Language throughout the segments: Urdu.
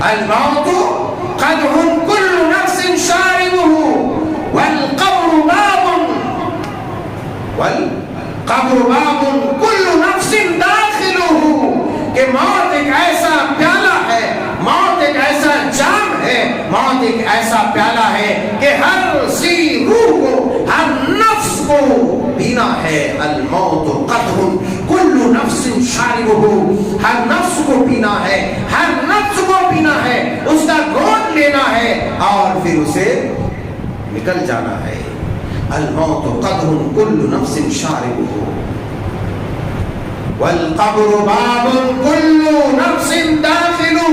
الموت قدح كل نفس شاربه والقبر باب كل نفس داخله، کہ موت ایک ایسا پیالہ ہے، موت ایک ایسا جام ہے، موت ایک ایسا پیالہ ہے کہ ہر ذی روح کو، ہر نفس کو پینا ہے۔ الموت قدح کل نفس شاربہ، ہر نفس کو پینا ہے، ہر نفس کو پینا ہے، اس کا گھونٹ لینا ہے اور پھر اسے نکل جانا ہے۔ الموت قدح کل نفس شاربہ والقبر باب کل نفس داخلہ،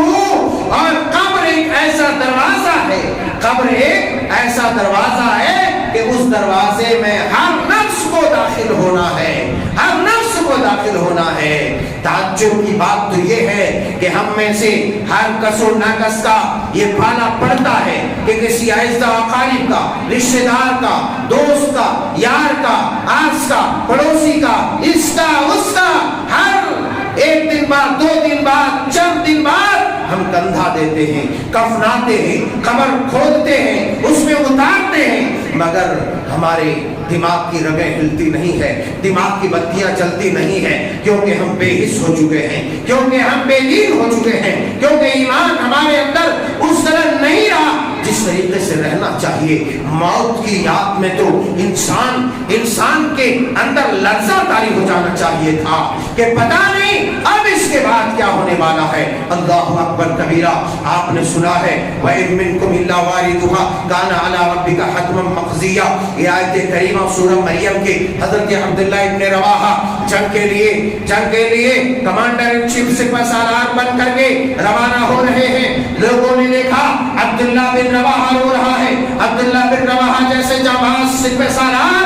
اور قبر ایک ایسا دروازہ ہے، قبر ایک ایسا دروازہ ہے کہ اس دروازے میں ہر نفس کو داخل ہونا ہے، ہر نفس کو داخل ہونا ہے۔ تعجب کی بات تو یہ ہے کہ ہم میں سے ہر کس و ناکس کا یہ پالا پڑتا ہے کہ کسی عزیز و اقارب کا، رشتہ دار کا، دوست کا، یار کا، آس کا، پڑوسی کا، اس کا، اس کا، ہر ایک دن بعد، 2 دن بعد، چند دن بعد ہم کندھا دیتے ہیں، کفناتے ہیں، قبر کھودتے ہیں، اس میں اتارتے ہیں، مگر ہمارے دماغ کی رگیں ہلتی نہیں ہے، دماغ کی بتیاں چلتی نہیں ہے، کیونکہ ہم بے حس ہو چکے ہیں، کیونکہ ہم بے دین ہو چکے ہیں، کیونکہ ایمان ہمارے اندر اس طرح نہیں رہا جس طریقے سے رہنا چاہیے۔ موت کی یاد میں تو انسان کے اندر لرزہ طاری ہو جانا چاہیے تھا کہ پتہ نہیں اب اس کے بعد کیا ہونے والا ہے۔ اللہ اکبر کبیرہ، آپ نے سنا ہے وَإِن مِّنكُمْ إِلَّا وَارِدُهَا كَانَ عَلَى رَبِّكَ حَتْمًا مَقْضِيًّا، یہ آیت کریمہ سورہ مریم کے حضرت عبداللہ ابن رواحہ جنگ کے لیے کمانڈر ان چیف سپہ سالار بن کر کے روانہ ہو رہے ہیں۔ لوگوں نے دیکھا عبداللہ بن رواحہ رو رہا ہے، عبداللہ بن رواحہ جیسے جانباز سپہ سالار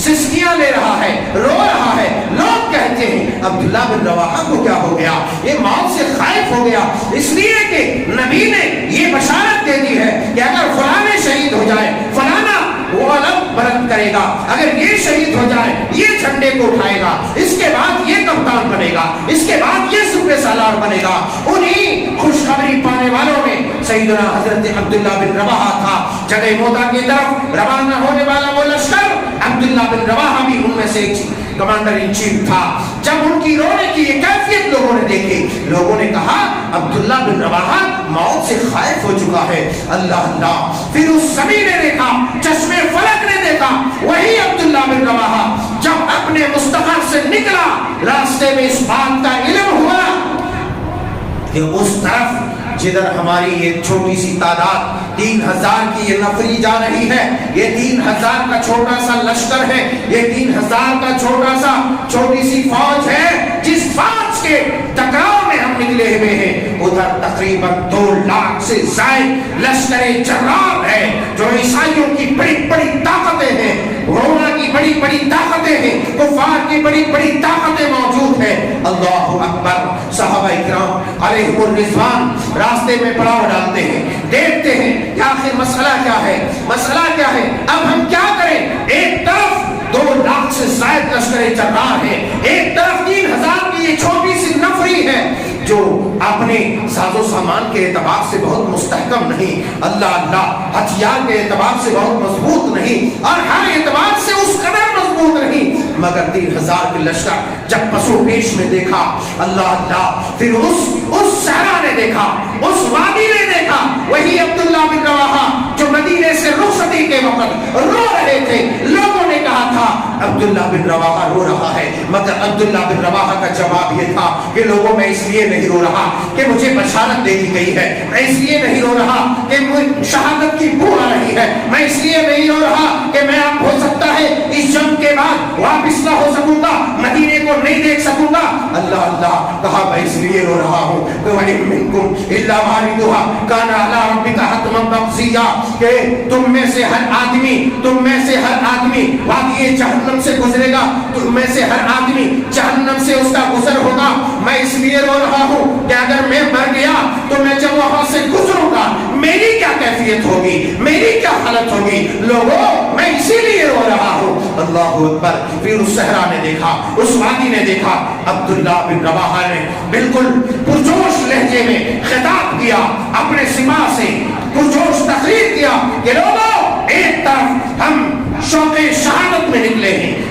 سسکیاں لے رہا ہے، رو رہا ہے۔ لوگ کہتے ہیں عبداللہ بن رواحہ کو کیا ہو گیا، یہ موت سے خائف ہو گیا، اس لیے کہ نبی نے یہ بشارت دے دی ہے کہ اگر فلاں شہید ہو جائے، فلانا وہ علم بلند کرے گا، اگر یہ شہید ہو جائے یہ جھنڈے کو اٹھائے گا، اس کے بعد یہ کپتان بنے گا، اس کے بعد یہ سپہ سالار بنے گا۔ انہی خوشخبری پانے والوں میں سیدنا حضرت عبداللہ بن رواحہ تھا۔ جگہ موتا کی طرف روانہ ہونے والا وہ لشکر عبداللہ بن رواحہ بھی ان میں سے ایک کمانڈر ان چیف تھا۔ جب ان کی رونے کی یہ کیفیت لوگوں نے دیکھی، لوگوں نے کہا عبداللہ بن رواحہ موت سے خائف ہو چکا ہے۔ اللہ اللہ، پھر اس سبھی نے دیکھا، چشمے فلک نے دیکھا، وہی عبداللہ بن رواحہ جب اپنے مستقر سے نکلا، راستے میں اس بات کا علم ہوا کہ اس طرف جدھر ہماری یہ چھوٹی سی تعداد 3000 کی یہ نفری جا رہی ہے، یہ 3000 کا چھوٹا سا لشکر ہے، یہ 3000 کا چھوٹی سی فوج ہے، جس فوج کے ٹکراؤ میں ہم نکلے ہوئے ہیں، ادھر تقریباً 2 لاکھ سے زائد لشکر جرار ہے، جو عیسائیوں کی بڑی بڑی طاقتیں ہیں، روما کی بڑی بڑی طاقتیں ہیں، کفار کی بڑی بڑی طاقتیں موجود ہیں۔ اللہ اکبر، صحابہ کرام علیہم الرضوان راستے میں پڑاؤ ڈالتے ہیں، دیکھتے ہیں کہ آخر مسئلہ کیا ہے، مسئلہ کیا ہے، اب ہم کیا کریں۔ ایک طرف 2 لاکھ سے زائد لشکر جرار ہے، ایک طرف 3000 کی یہ چھوٹی سی نفری ہے جو اپنے ساز و سامان کے اعتبار سے بہت مستحکم نہیں، اللہ اللہ، ہتھیار کے اعتبار سے بہت مضبوط نہیں، اور ہر اعتبار سے اس قدر مضبوط نہیں، مگر 3000 کے لشکر جب پسو پیش میں دیکھا، اللہ اللہ، پھر اس صحرا نے دیکھا، اس وادی نے دیکھا، وہی عبداللہ بن رواحہ جو مدینے سے رخصتی کے وقت رو رہے تھے۔ لوگوں نے کہا تھا عبداللہ بن رواحہ رو رہا ہے، مگر عبداللہ بن رواحہ کا جواب یہ تھا کہ لوگوں میں اس لیے نہیں رو رہا کہ مجھے بشارت دے دی گئی ہے، میں اس لیے نہیں رو رہا کہ شہادت کی بو آ رہی ہے، میں اس لیے نہیں رو رہا کہ میں اب ہو سکتا ہے اس جنگ کے بعد واپس نہ ہو سکوں گا، مدینے کو نہیں دیکھ سکوں گا۔ اللہ اللہ، کہا میں اس لیے رو رہا ہوں کہ وَإِن مِّنكُمْ إِلَّا وَارِدُهَا كَانَ عَلَىٰ رَبِّكَ حَتْمًا مَقْضِيًّا، کہ تم میں سے ہر آدمی وادی جہنم سے گزرے گا، تم میں سے ہر آدمی جہنم سے اس کا گزر ہوگا۔ میں اس لیے رو رہا ہوں کہ اگر میں مر گیا تو میں جب وہاں سے گزروں گا میری کیا کیفیت ہوگی، میری کیا حالت ہوگی۔ لوگوں، میں اسی لیے رو رہا ہوں۔ اللہ اکبر، پھر اس صحرا نے دیکھا، اس وادی نے دیکھا، عبداللہ بن رواحہ نے بالکل پرجوش لہجے میں خطاب کیا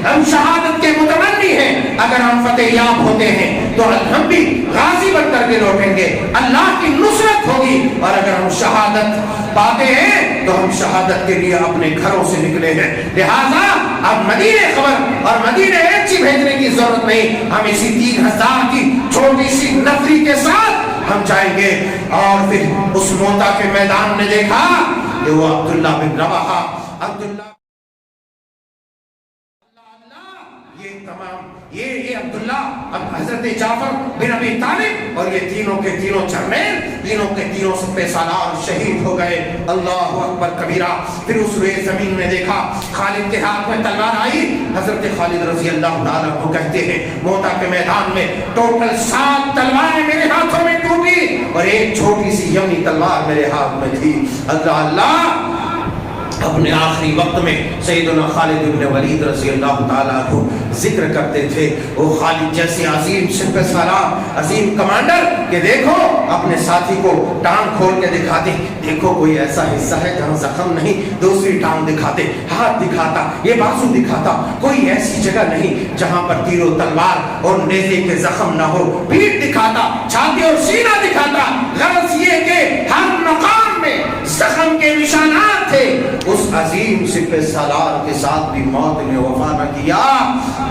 ہم شہادت کے متمنی ہیں. اگر ہم فتح یاب ہوتے ہیں تو ہم بھی غازی بن کر کے لوٹیں گے, اللہ کی نصرت ہوگی. اور اگر ہم شہادت پاتے ہیں تو ہم شہادت کے لیے اپنے گھروں سے نکلے ہیں. لہذا اب مدینے خبر اور مدینے ایچی بھیجنے کی ضرورت نہیں, ہم اسی 3000 کی چھوٹی سی نفری کے ساتھ ہم جائیں گے. اور پھر اس موتا کے میدان میں دیکھا کہ وہ عبداللہ بن رواحہ, عبداللہ یہ تمام یہ عبداللہ, اب حضرت جعفر بن ابی طالب اور یہ تینوں کے تینوں جرنیل, تینوں کے تینوں سپہ سالار شہید ہو گئے. اللہ اکبر کبیرہ. پھر اس روئے زمین میں دیکھا خالد کے ہاتھ میں تلوار آئی. حضرت خالد رضی اللہ تعالیٰ کو کہتے ہیں موتا کے میدان میں ٹوٹل 7 تلواریں میرے ہاتھوں میں ٹوٹی اور ایک چھوٹی سی یمنی تلوار میرے ہاتھ میں تھی. اللہ اللہ اپنے آخری وقت میں سیدنا خالد بن ولید رضی اللہ تعالیٰ کو ذکر کرتے تھے. وہ خالد جیسے عظیم سپہ سالار, عظیم کمانڈر کہ دیکھو اپنے ساتھی کو ٹانگ کھول کے دکھاتے, دیکھو کوئی ایسا حصہ ہے جہاں زخم نہیں, دوسری ٹانگ دکھاتے, ہاتھ دکھاتا, یہ بازو دکھاتا, کوئی ایسی جگہ نہیں جہاں پر تیر و تلوار اور نیزے کے زخم نہ ہو, پیٹھ دکھاتا, چھاتی اور سینہ دکھاتا. غرض یہ کہ ہر مقام میں زخم کے نشانات تھے. اس عظیم سپہ سالار کے ساتھ بھی موت نے وفا نہ کیا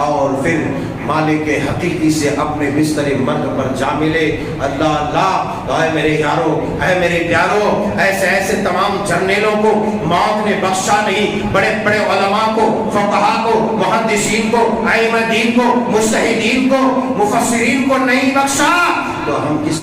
اور پھر مالک حقیقی سے اپنے بستر مرگ پر جا ملے. اللہ اللہ, اے میرے یارو, اے میرے پیارو, ایسے ایسے تمام جرنیلوں کو موت نے بخشا نہیں. بڑے بڑے علماء کو, فقہا کو, محدثین کو, ائمہ دین کو, مجتہدین کو, مفسرین کو نہیں بخشا. تو ہم کس